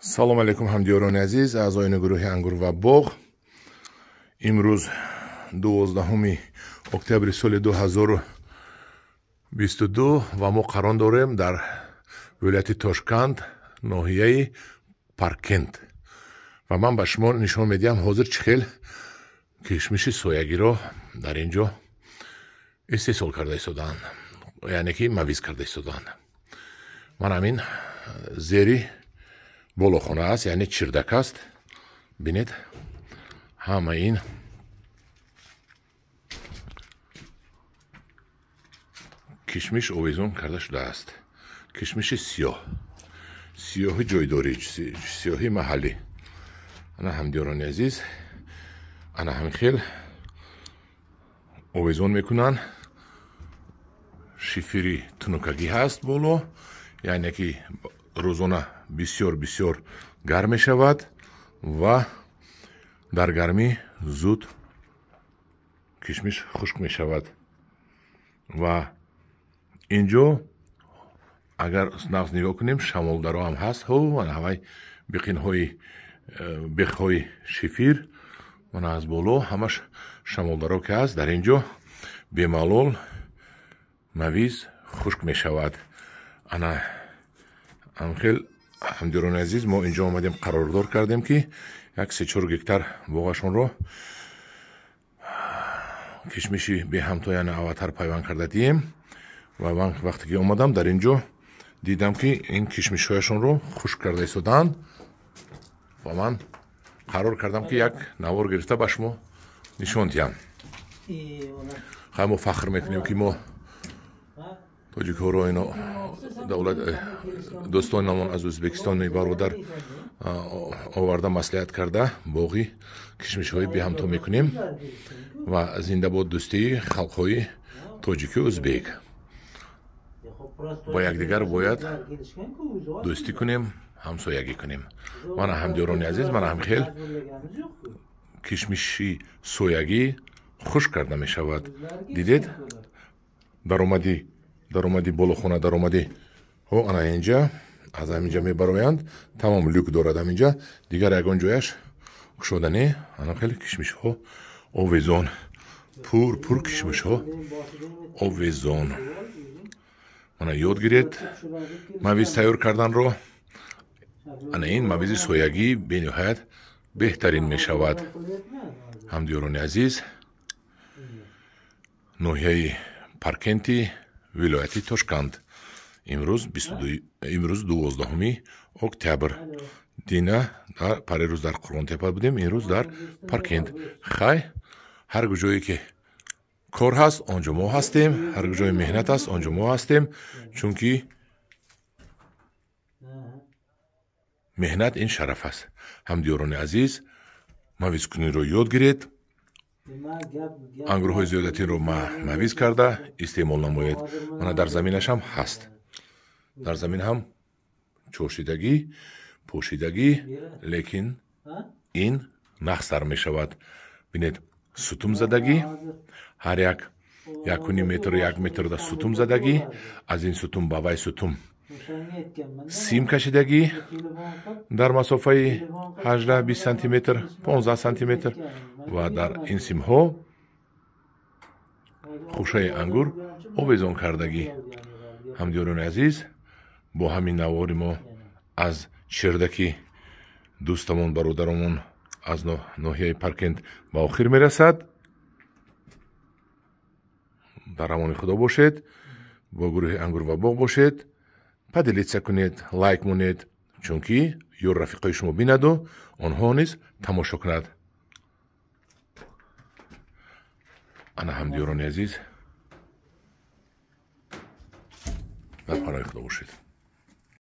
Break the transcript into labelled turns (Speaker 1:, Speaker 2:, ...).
Speaker 1: салом алейкум ҳамдиёрони азиз, аъзоини гурӯҳи ангур ва боғ. имрӯз 12 октябри соли 2022 ва мо қарор дорем дар вилояти Тошканд, ноҳияи Паркент. ва ман ба шумо нишон медиҳам ҳозир чӣ хел кишмиши соягиро дар ин ҷо истеҳсол карда истодаанд, яъне ки мавиз карда истодаанд. ман ҳамин зери болохона аст, яъне чирдак аст. бинед, ҳама ин кишмиш овезон карда шудааст. кишмиши сиёҳ, сиёҳи ҷойдорӣ, сиёҳи маҳаллӣ. ана ҳамдиёрони азиз, ана ҳамин хел овезон мекунанд. шифири тунукагӣ ҳаст боло, яъне ки рӯзона бисёр гарм мешавад ва дар гармӣ зуд кишмиш хушк мешавад. ва ин ҷо агар нағз нигоҳ кунем, шамолдаро ҳам ҳаст. ҳавай беқҳои шифир мана аз боло ҳамаш шамолдаро ки ҳаст, дар ин ҷо бемалол мавиз хушк мешавад. ана анхел ҳамдиёрони азиз, мо ин ҷо омадем, қарордор кардем ки як 3-4 гектар боғашонро кишмиши беҳамто, яъне аватар пайванд карда дием. ва ман вақте ки омадам дар ин ҷо дидам ки ин кишмишҳояшонро хушк карда истодаанд ва ман қарор кардам ки як навор гирифта ба шумо нишон диҳам. хай мо фахр мекунем ки мо тоҷикҳоро ино давлат дӯстонамон аз Ӯзбекистони бародар оварда маслиҳат карда боғи кишмишҳои беҳамто мекунем ва зиндабод дӯстии халқҳои тоҷику ӯзбек. با یکدیگر باید دوستی کنیم، همسایگی کنیم. من ҳамдиёрони азиз, من هم خیل کشمشی سویگی خوش کرده می شود. دیدید؟ درآمدی بالاخانه درآمدی ها انا اینجا از همینجا می برآیند، تمام لوک دارد همینجا. دیگر یگان جایش گشودنی. انا خیلی کشمش ها آویزان، پور کشمش ها آویزان. ана ёд гиред мавиз тайёр карданро. ана ин мавизи соягӣ бениҳоят беҳтарин мешавад. ҳамдиёрони азиз, ноҳияи Паркенти, вилояти Тошканд. имрӯз 12 октябр. дина парирӯз дар Қуронтепа будем, имрӯз дар Паркент. хай ҳар ҷое ки кор ҳаст, онҷо мо ҳастем. ҳар ҷои меҳнат аст, онҷо мо ҳастем. чунки меҳнат ин шараф аст. ҳамдиёрони азиз, мавизкуниро ёд гиред. ангурҳои зиёдатиро мавиз карда истеъмол намоед. мана дар заминашам ҳаст. дар замин ҳам чоршидагӣ, пошидагӣ, лекин ин нахстар мешавад. бинед, сутум задагӣ, ҳар 1.5 метр 1 метрда сутум задагӣ, аз ин сутум ба вай сутум сим кашидагӣ дар масофаи 18-20 сантиметр, 15 сантиметр ва дар ин симҳо хушаи ангур овезон кардагӣ. ҳамдиёрони азиз, бо ҳамин навори мо аз чирдаки дӯстамон, бародарамон аз ноҳияи Паркент ба охир мерасад. дар амони худо бошед, бо гурӯҳи ангур ва боғ бошед. падилитса кунед, лайк монед, чунки ёр рафиқои шумо бинаду онҳо низ тамошо кунад. ана ҳамдиёрони азиз, дар паноҳи худо бошед.